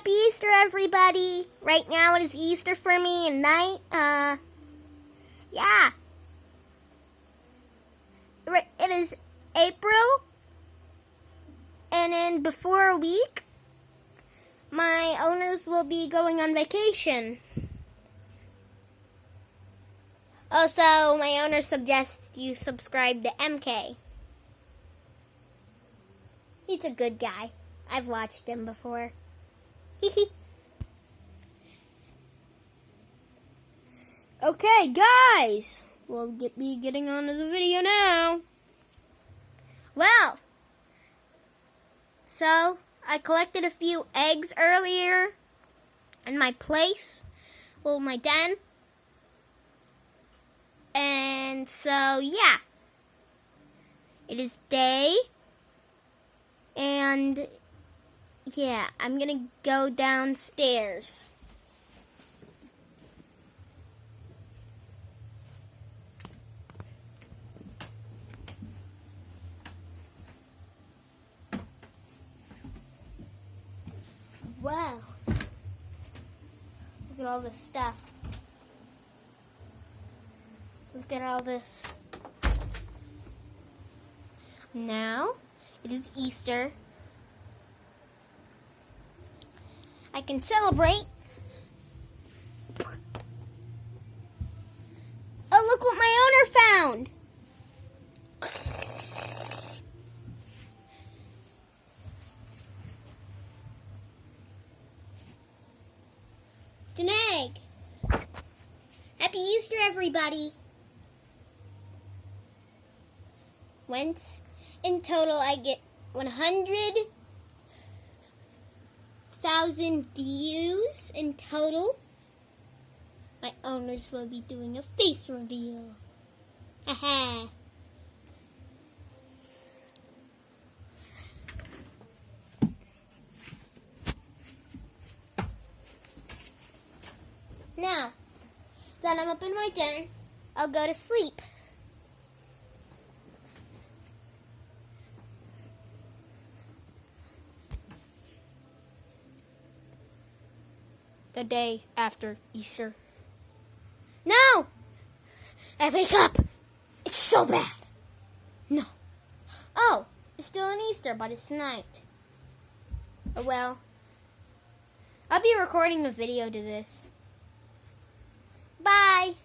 Happy Easter, everybody! Right now it is Easter for me and night. Yeah. It is April. And in before a week, my owners will be going on vacation. Also, my owner suggests you subscribe to MK. He's a good guy. I've watched him before. Okay, guys, we'll be getting on to the video now. Well, so I collected a few eggs earlier in my place, my den. And so, yeah, it is day, and yeah, I'm gonna go downstairs. Wow, look at all this stuff. Look at all this. Now, it is Easter. I can celebrate. Oh, look what my owner found. It's an egg. Happy Easter, everybody. Once in total, I get 100,000 views in total. My owners will be doing a face reveal. Haha. Now that I'm up in my den, I'll go to sleep. The day after Easter. No! I wake up! It's so bad! No. Oh, it's still an Easter, but it's night. Oh well. I'll be recording a video to this. Bye!